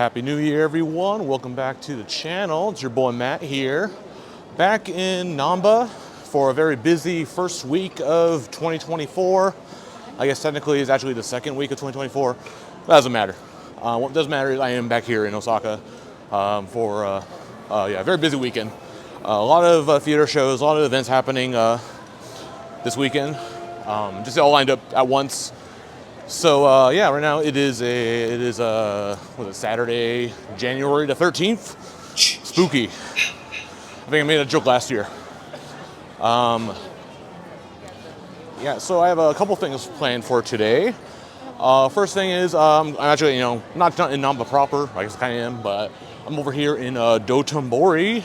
Happy New Year, everyone. Welcome back to the channel. It's your boy Matt here, back in Namba for a very busy first week of 2024. I guess technically it's actually the second week of 2024. That doesn't matter. What does matter is I am back here in Osaka for a very busy weekend. A lot of theater shows, a lot of events happening this weekend. Just all lined up at once. So right now it is Saturday, January the 13th. Spooky. I think I made a joke last year. So I have a couple things planned for today. First thing is I'm actually not in Namba proper. I guess I kind of am, but I'm over here in Dotonbori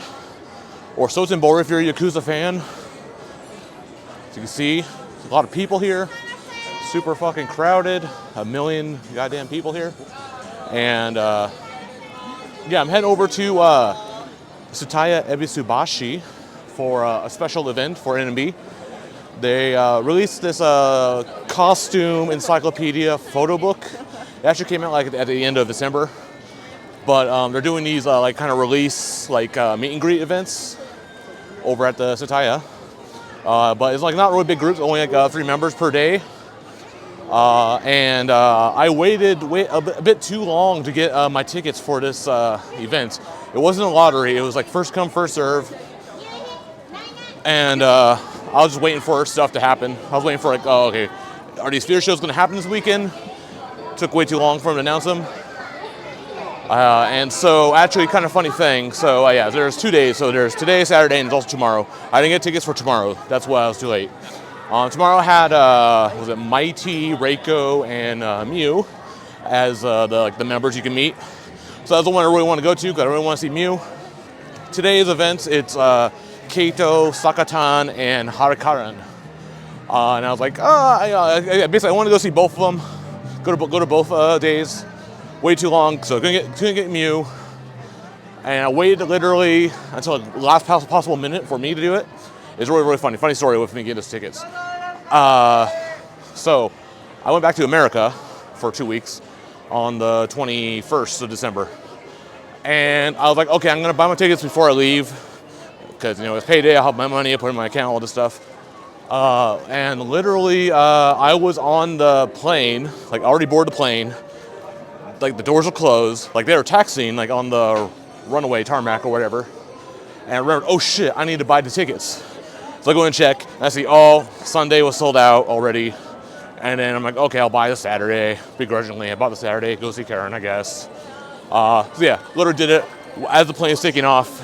or Sotenbori if you're a Yakuza fan. As you can see, a lot of people here. Super fucking crowded, a million goddamn people here. And I'm heading over to Tsutaya Ebisubashi for a special event for NMB. They released this costume encyclopedia photo book. It actually came out at the end of December. But they're doing these kind of release meet and greet events over at the Tsutaya. But it's not really big groups, only 3 members per day. I waited a bit too long to get my tickets for this event. It wasn't a lottery, it was first come, first serve. And I was just waiting for stuff to happen. I was waiting for okay, are these theater shows going to happen this weekend? Took way too long for them to announce them. And so actually kind of funny thing, so there's 2 days. So there's today, Saturday, and there's also tomorrow. I didn't get tickets for tomorrow, that's why I was too late. Tomorrow I had Mighty, Reiko, and Mew as the members you can meet. So that's the one I really want to go to because I really want to see Mew. Today's events, it's Keito, Sakatan, and Harikaran. And I was like, basically I want to go see both of them. Go to both days. Way too long, so couldn't get Mew. And I waited literally until the last possible minute for me to do it. It's really, really funny. Funny story with me getting those tickets. So I went back to America for 2 weeks on the 21st of December. And I was like, okay, I'm going to buy my tickets before I leave. Because, it's payday, I'll have my money, I put it in my account, all this stuff. And literally, I was on the plane, already boarded the plane. The doors were closed. They were taxiing, on the runaway tarmac or whatever. And I remembered, oh shit, I need to buy the tickets. So I go and check, and I see, Sunday was sold out already. And then I'm like, okay, I'll buy the Saturday, begrudgingly. I bought the Saturday, go see Karen, I guess. Literally did it as the plane is taking off.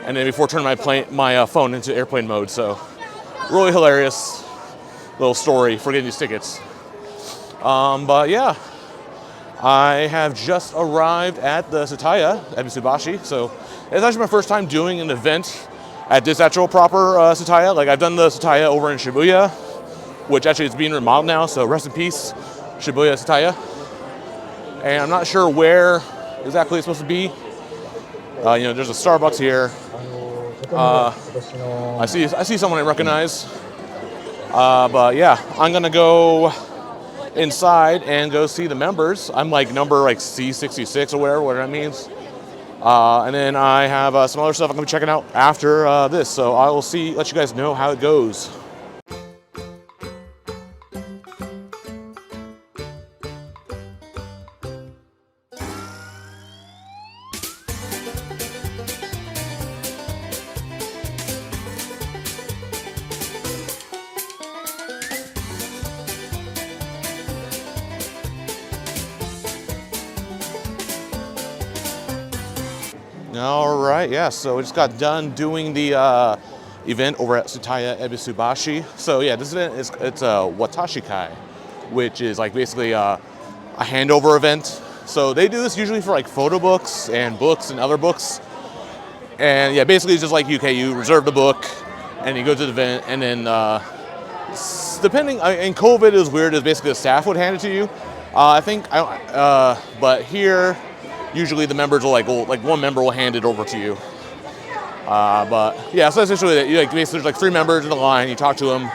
And then before turning my phone into airplane mode. So really hilarious little story for getting these tickets. I have just arrived at the Tsutaya Ebisubashi. So it's actually my first time doing an event at this actual proper Tsutaya. I've done the Tsutaya over in Shibuya, which actually is being remodeled now, so rest in peace, Shibuya Tsutaya. And I'm not sure where exactly it's supposed to be. There's a Starbucks here. I see someone I recognize. I'm gonna go inside and go see the members. I'm number C66 or whatever that means. And then I have some other stuff I'm going to be checking out after this. So I will let you guys know how it goes. All right, so we just got done doing the event over at Tsutaya Ebisubashi. So this event it's a Watashi Kai, which is basically a handover event. So they do this usually for photo books and other books. And basically it's just you reserve the book and you go to the event, and then depending, and COVID is weird, is basically the staff would hand it to you. But here, usually the members will one member will hand it over to you. So essentially basically there's 3 members in the line, you talk to them,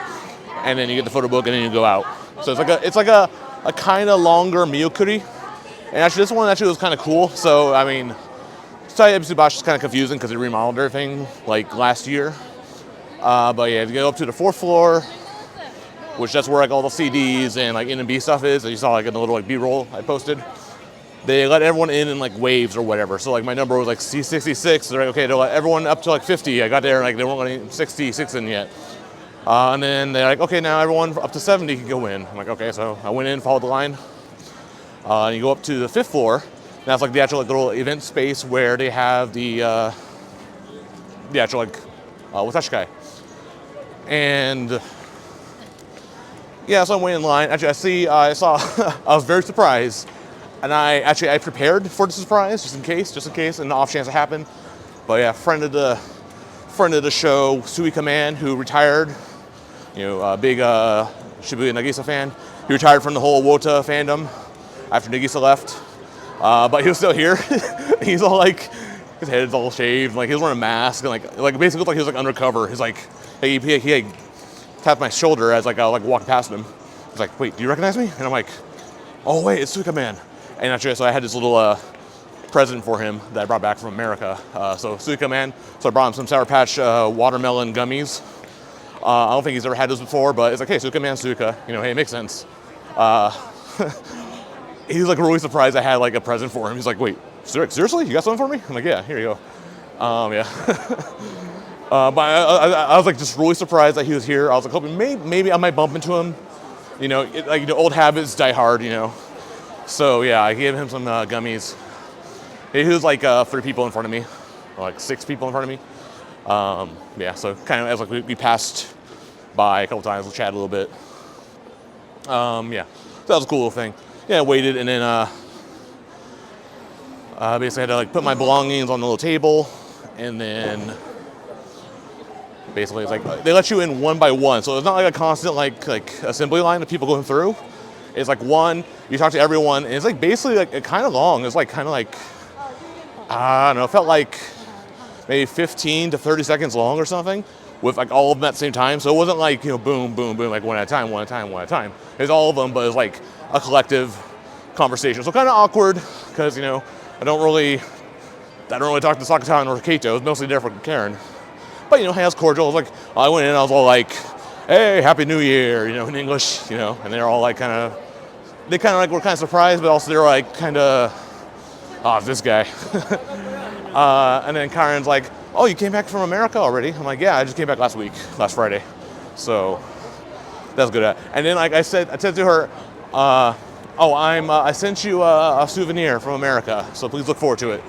and then you get the photo book and then you go out. So it's like a kind of longer miyokuri. And actually, this one actually was kind of cool. So, I mean, Side Mitsubishi is kind of confusing because they remodeled everything like last year. But yeah, you go up to the 4th floor, which that's where like all the CDs and like NMB stuff is. As you saw like in the little like B-roll I posted. They let everyone in like waves or whatever. So like my number was like C66. They're like, okay, they'll let everyone up to like 50. I got there and like they weren't letting 66 in yet. And then they're like, okay, now everyone up to 70 can go in. I'm like, okay, so I went in, followed the line. And you go up to the 5th floor. That's like the actual like little event space where they have the actual like watashi kai. And yeah, so I'm waiting in line. Actually, I saw, I was very surprised. And I prepared for the surprise just in case, and the off chance it happened. But yeah, friend of the show, Suika Man, who retired, a big Shibuya Nagisa fan. He retired from the whole Wota fandom after Nagisa left. But he was still here. He's all like, his head's all shaved, like he was wearing a mask, and like basically looked like he was like undercover. He's like, he tapped my shoulder as like I was like walking past him. He's like, wait, do you recognize me? And I'm like, oh wait, it's Suika Man. And actually, so I had this little present for him that I brought back from America. So Suika Man, so I brought him some Sour Patch watermelon gummies. I don't think he's ever had those before, but it's like, hey, Suika Man, Suika. Hey, it makes sense. He's like really surprised I had like a present for him. He's like, wait, seriously? You got something for me? I'm like, yeah, here you go. Yeah. But I was like just really surprised that he was here. I was like hoping maybe I might bump into him. Old habits die hard, So yeah, I gave him some gummies. He was like 3 people in front of me, or like 6 people in front of me. Yeah, so kind of as like we passed by a couple times, we chatted a little bit. Yeah, so that was a cool little thing. Yeah, I waited, and then basically had to like put my belongings on the little table, and then basically it's like they let you in one by one, so it's not like a constant like assembly line of people going through. It's like one, you talk to everyone, and it's like basically like kind of long. It's like kind of like, I don't know, it felt like maybe 15 to 30 seconds long or something, with like all of them at the same time. So it wasn't like, boom, boom, boom, like one at a time, one at a time, one at a time. It's all of them, but it's like a collective conversation. So kind of awkward, because, I don't really talk to Sakata or Kato. It's mostly there for Karen. But, hey, I was cordial. I was like, I went in, I was all like, hey, Happy New Year, in English, and they're all like they kind of like were kind of surprised, but also they were like kind of, this guy. And then Karen's like, oh, you came back from America already? I'm like, yeah, I just came back last Friday. So that's good. And then like I said to her, I sent you a souvenir from America, so please look forward to it.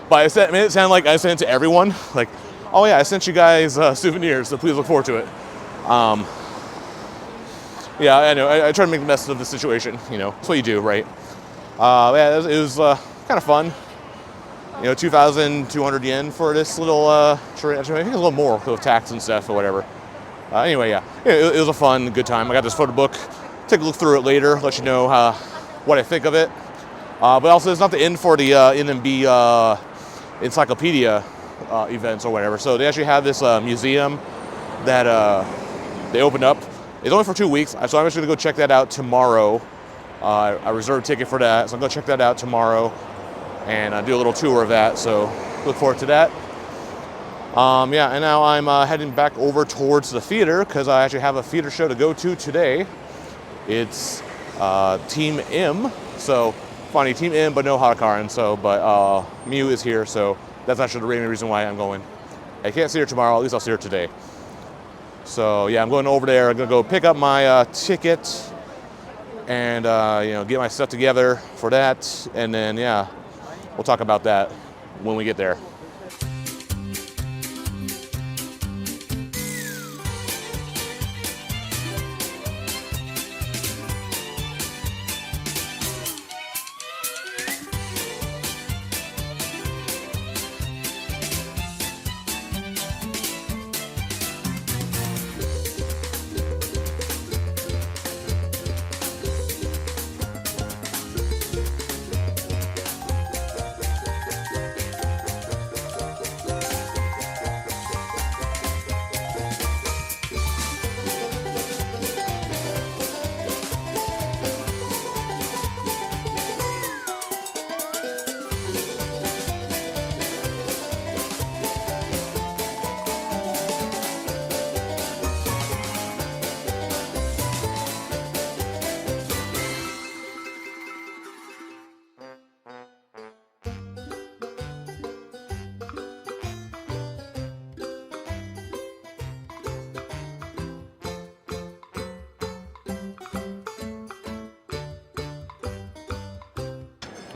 But it sounded like I sent it to everyone, like, oh yeah, I sent you guys souvenirs, so please look forward to it. Yeah, I know. I try to make the best of the situation. That's what you do, right? Yeah, it was kind of fun. 2,200 yen for this little trip. I think it's a little more with tax and stuff or whatever. Anyway, yeah, it was a fun, good time. I got this photo book. Take a look through it later. Let you know what I think of it. But also, it's not the end for the NMB Encyclopedia events or whatever. So they actually have this museum that they opened up. It's only for 2 weeks, so I'm actually going to go check that out tomorrow. I reserved a ticket for that, so I'm going to check that out tomorrow and do a little tour of that, so look forward to that. Yeah, and now I'm heading back over towards the theater because I actually have a theater show to go to today. It's Team M, so funny, Team M, but no Hatakaran, but Miu is here, so that's actually the main reason why I'm going. I can't see her tomorrow, at least I'll see her today. So yeah, I'm going over there. I'm gonna go pick up my ticket and get my stuff together for that, and then yeah, we'll talk about that when we get there.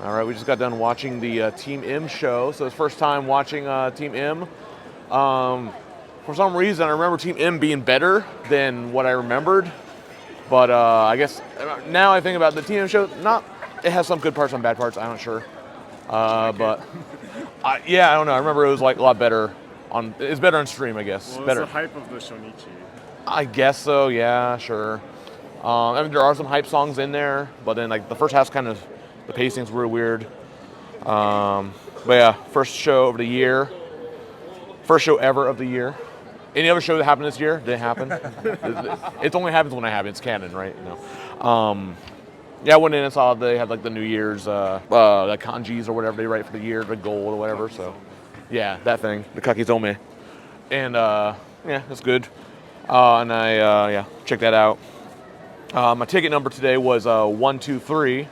All right, we just got done watching the Team M show. So it's first time watching Team M. For some reason, I remember Team M being better than what I remembered. But I guess now I think about the Team M show, it has some good parts, some bad parts. I'm not sure. But yeah, I don't know. I remember it was like a lot better it's better on stream, I guess. Well, better. It's the hype of the Shonichi. I guess so. Yeah, sure. I mean, there are some hype songs in there, but then like the first half's kind of the pacing's real weird. But yeah, first show of the year. First show ever of the year. Any other show that happened this year? Didn't happen. It only happens when it happens. It's canon, right? No. Yeah, I went in and saw they had like the New Year's like kanjis or whatever they write for the year, the goal or whatever. So yeah, that thing, the kakizome, and yeah, it's good. And I yeah, check that out. My ticket number today was 123.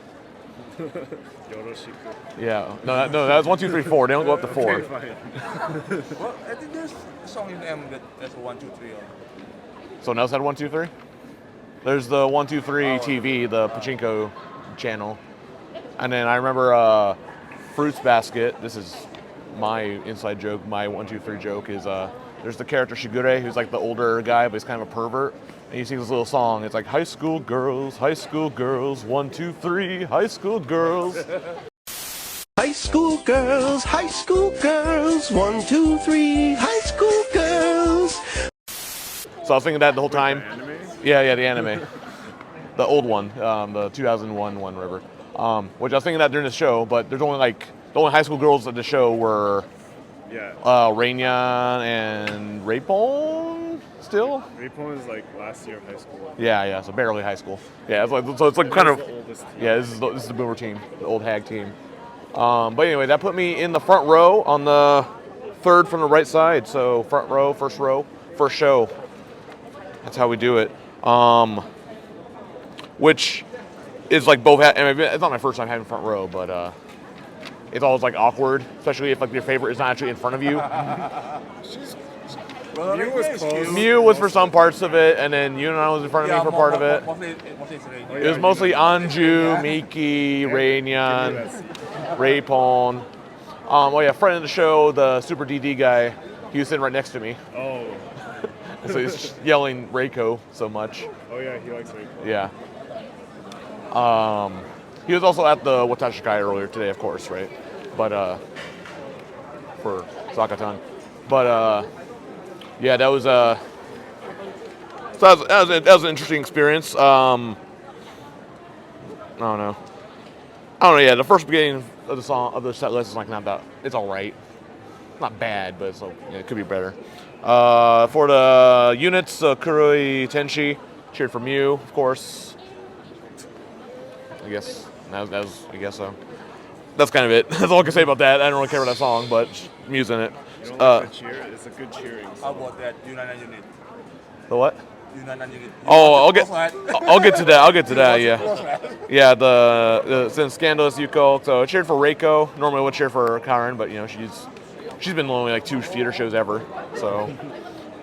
Yeah, no, that was 1, 2, 3, 4. They don't go up to 4. Well, I think there's a song in M that's 1, 2, 3. Someone else had 1, 2, 3? There's the 1, 2, 3 TV, the pachinko channel. And then I remember Fruits Basket. This is my inside joke. My 1, 2, 3 joke is there's the character Shigure, who's like the older guy, but he's kind of a pervert. And he sings this little song. It's like, high school girls, 1, 2, 3, high school girls. High school girls, 1, 2, 3, high school girls. So I was thinking that the whole time. The anime? Yeah, the anime. The old one, the 2001 one, whatever. Which I was thinking that during the show, but there's only like, the only high school girls at the show were Rainyan and Rapon still? Rapon is like last year of high school. Yeah, so barely high school. Yeah, it's like kind of, the oldest team. yeah, this is the boomer team, the old hag team. But anyway, that put me in the front row on the third from the right side. So front row, first show. That's how we do it. Which is like both. I mean, it's not my first time having front row, but it's always like awkward, especially if like your favorite is not actually in front of you. Mew was close. Mew was for some parts of it, and then Yunnan was in front of me for part of it. It was mostly Anju, Miki, Rainyan, Rapon. Oh yeah, friend of the show, the Super DD guy, he was sitting right next to me. Oh. So he's yelling Reiko so much. Oh yeah, he likes Reiko. Yeah. He was also at the Watashi Kai earlier today, of course, right? But for Sakatan. But yeah, that was so that was an interesting experience. I don't know. Yeah, the first beginning of the song of the set list is like not that. It's all right. Not bad, but it's it could be better. For the units, Kuroi Tenshi cheered for Mew, of course. I guess that was I guess so. That's kind of it. That's all I can say about that. I don't really care about that song, but Mew's in it. You don't like that cheer? It's a good cheering song. How about that Yunnan unit? The what? Yunnan unit. Oh, I'll get to that. Yeah. Yeah, since Scandalous Yuko, so I cheered for Reiko. Normally I would cheer for Karen, but you know she's been only like 2 theater shows ever. So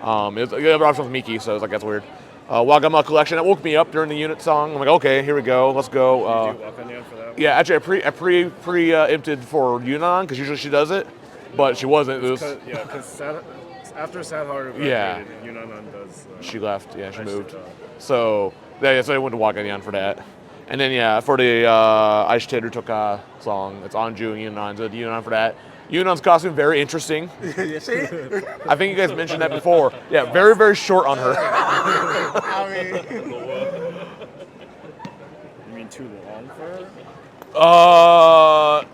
the other option was Miki, so I was like that's weird. Wagama Collection, that woke me up during the unit song. I'm like, okay, here we go, let's go. Did you walk on for that one? Yeah, actually I pre-empted for Yunnan because usually she does it, but she wasn't. It was because after Sadharu Yeah. Yunnan does. She left. Yeah, she moved. Aishita. So I went to Wagana for that. And then yeah, for the Aishiteru Toka song, it's Anju and Yunnan. So Yunnan for that. Yunnan's costume, very interesting. You see? I think you guys mentioned that before. Yeah, very, very short on her. You mean too long for her?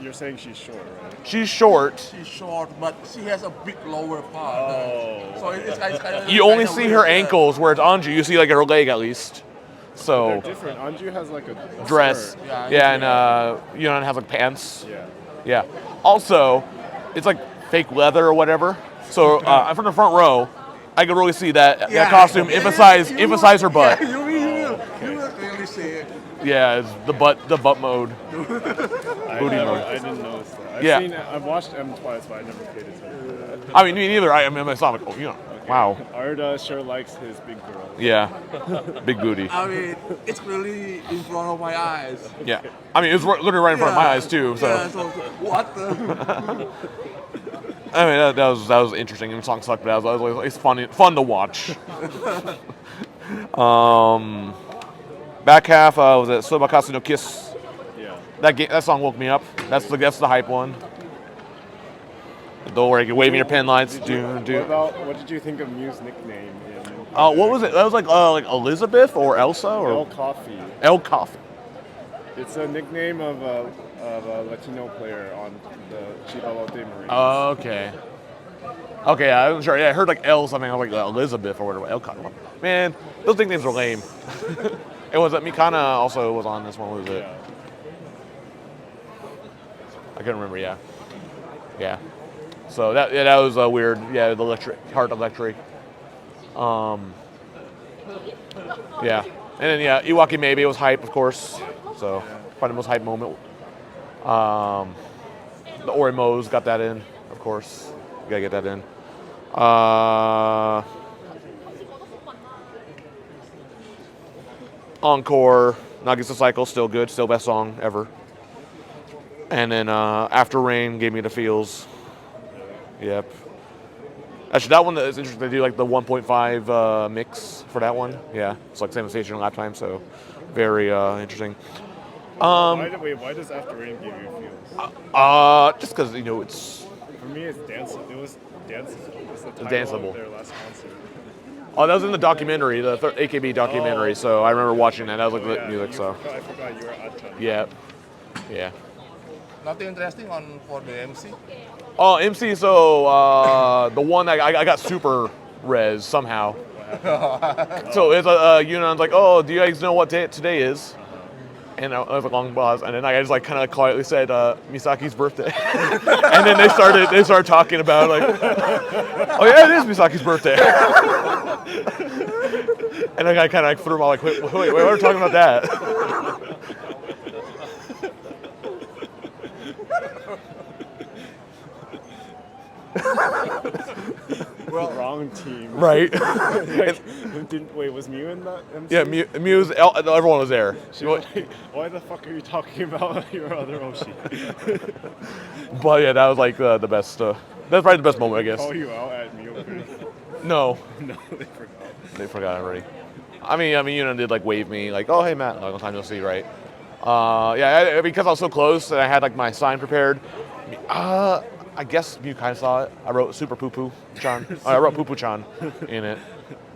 You're saying she's short, right? She's short. She's short, but she has a big lower part. Oh. So it's kind of. You only see her ankles, whereas Anju, you see like her leg at least. So They're different. Anju has like a dress. skirt. Yeah, and Yunnan has like pants. Yeah. Yeah. Also, it's like fake leather or whatever. So from the front row, I could really see that costume emphasize her butt. Yeah, you will really see it. Yeah, it's the butt mode. Booty mode. I didn't notice that. I've watched M twice, but I never paid attention to that. I mean, me neither. I saw it. Like, oh, Wow. Arda sure likes his big girl. Yeah. Big booty. I mean, it's really in front of my eyes. Yeah. I mean, it was literally right in front of my eyes too. So. Yeah, so what the? I mean, that was interesting. The song sucked, but it's fun to watch. Back half was it Sobakasu no Kiss? Yeah. That song woke me up. That's the hype one. The door where you're waving your pen lights. What did you think of Mew's nickname? What was it? That was like Elizabeth or Elsa or El Coffee. El Coffee. It's a nickname of a Latino player on the Chivalote Marines. Okay. Okay, I wasn't sure. Yeah, I heard like El something. I was like Elizabeth or whatever. El Coffee. Man, those nicknames are lame. It was Mikana also was on this one. What was it? Yeah. I couldn't remember. Yeah. Yeah. So that was weird. Yeah, the Heart Electric. Yeah, and then Iwaki Maybe was hype, of course. So probably the most hype moment. The Orimos got that in, of course. You gotta get that in. Encore, Nagisa Cycle, still good, still best song ever. And then After Rain gave me the feels. Yep. Actually, that one is interesting. They do like the 1.5 mix for that one. Yeah, it's like same station lap time, so very interesting. Why does After Rain give you feels? Just because it's. For me, it's danceable. It was danceable. It's the title Danceable. of their last concert. Oh, that was in the documentary, the AKB documentary. So I remember watching that. That was like the music. So I forgot you were at Atton. yeah, yeah. Nothing interesting for the MC. Oh, MC. So the one that I got super res somehow. So it's Yunan's like, oh, do you guys know what day today is? And I was like, long pause, and then I just like kind of quietly said Misaki's birthday, and then they started talking about like, oh yeah, it is Misaki's birthday, and then I kind of like threw them all like, wait, what are we talking about that? Well, wrong team. Right. Wait, was Mew in that MC? Yeah, Muse. Everyone was there. Why the fuck are you talking about your other Oshi? But yeah, that was like the best. That's probably the best moment, I guess. Call you out at Mew? No, No, they forgot. they forgot already. I mean, Yunan did like wave me, like, oh hey Matt, long time no see, right? Yeah, because I was so close and I had like my sign prepared. I guess Mew kind of saw it. I wrote Super Poo Poo Chan. I wrote Poo Poo Chan in it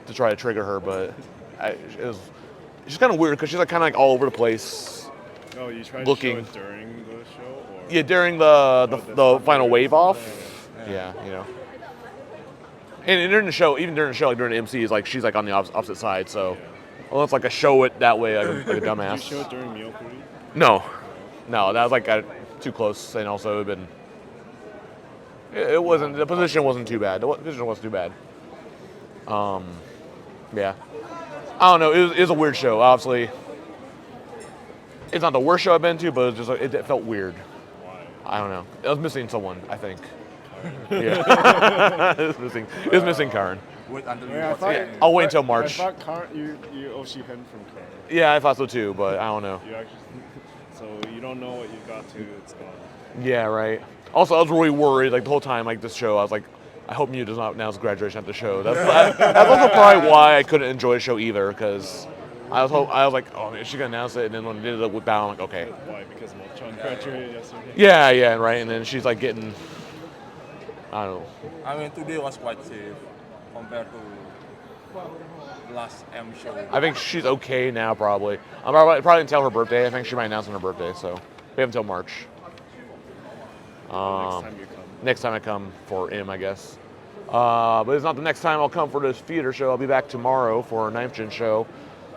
to try to trigger her, but it's just kind of weird because she's like kind of like all over the place. No, you tried Looking. to show it during the show? Or? Yeah, during the final wave off. Yeah, And during the show, even during the show, like during the MC, is like she's like on the opposite side. So, well, it's like a show it that way, like a dumbass. Did you show it during Myokuri? No, that was like too close, and also it been. It wasn't. The position wasn't too bad. The position wasn't too bad. Yeah. I don't know. It was a weird show. Obviously, it's not the worst show I've been to, but it was just it felt weird. Why? I don't know. I was missing someone. I think. Yeah. It was missing Karen. Wait until you Yeah, I watch thought- it. I'll wait until March. I thought Karen, you Oshi Hen from Karen. Yeah, I thought so too, but I don't know. You actually, so you don't know what you got to. It's gone. Yeah, right. Also, I was really worried like the whole time like this show. I was like, I hope Mew does not announce graduation at the show. That's also probably why I couldn't enjoy the show either, because I was like, oh, is she gonna announce it? And then when it did it with Bao, I'm like, okay. Why? Because Mo-chan graduated yesterday? Yeah, right. And then she's like getting, I don't know. I mean, today was quite safe compared to last M show. I think she's okay now, probably. I'm probably until her birthday. I think she might announce on her birthday, so we have until March. Next time you come. Next time I come for M, I guess. But it's not the next time I'll come for this theater show. I'll be back tomorrow for our 9th Gen show.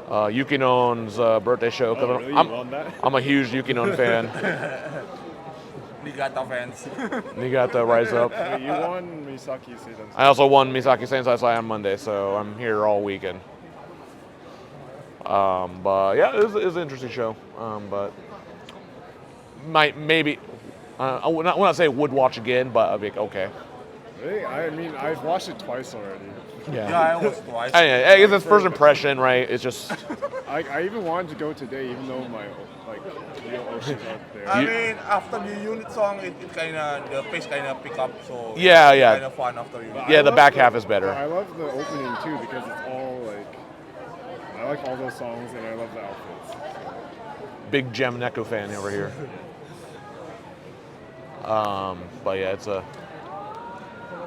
Yukinon's birthday show. Oh, really? You won that? I'm a huge Yukinon fan. Niigata fans. Niigata, rise up. Wait, you won Misaki Seidan. I also won Misaki Sensai on Monday, so I'm here all weekend. But yeah, it was an interesting show. But maybe I would not say would watch again, but I'd be like, okay. Really? I mean, I've watched it twice already. Yeah, I was twice. I guess it's first impression, right? It's just. I even wanted to go today, even though my real ocean's out there. I mean, after the unit song, it kind of the pace kind of pick up. So Yeah, it's yeah. kind of fun after unit. Yeah, the love back half is better. I love the opening too because it's all like I like all those songs and I love the outfits. Big Gem Neko fan over here. But yeah, it's a.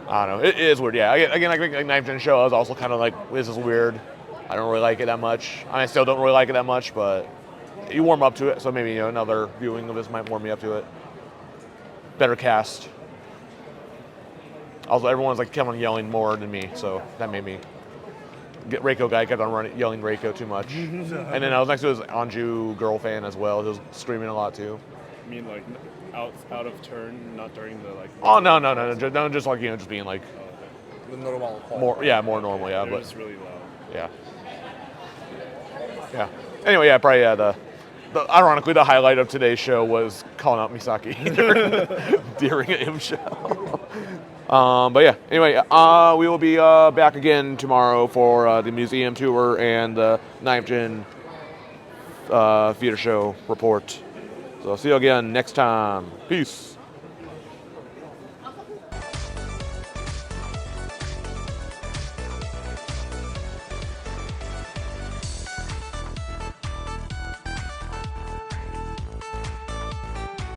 I don't know. It is weird. Yeah. Again, like Knife Gen show, I was also kind of like, this is weird. I don't really like it that much. I still don't really like it that much, but you warm up to it. So maybe another viewing of this might warm me up to it. Better cast. Also, everyone's like kept on yelling more than me, so that made me. Reiko guy kept on yelling Reiko too much. And then I was next to his Anju girl fan as well. He was screaming a lot too. I mean, like out of turn, not during the like. Oh no, just like just being like The normal call. more normal, yeah, They're but just really loud. yeah. Anyway, yeah, probably the ironically the highlight of today's show was calling out Misaki during an M show. But yeah, anyway, we will be back again tomorrow for the museum tour and the Knife Gen theater show report. So see you again next time. Peace.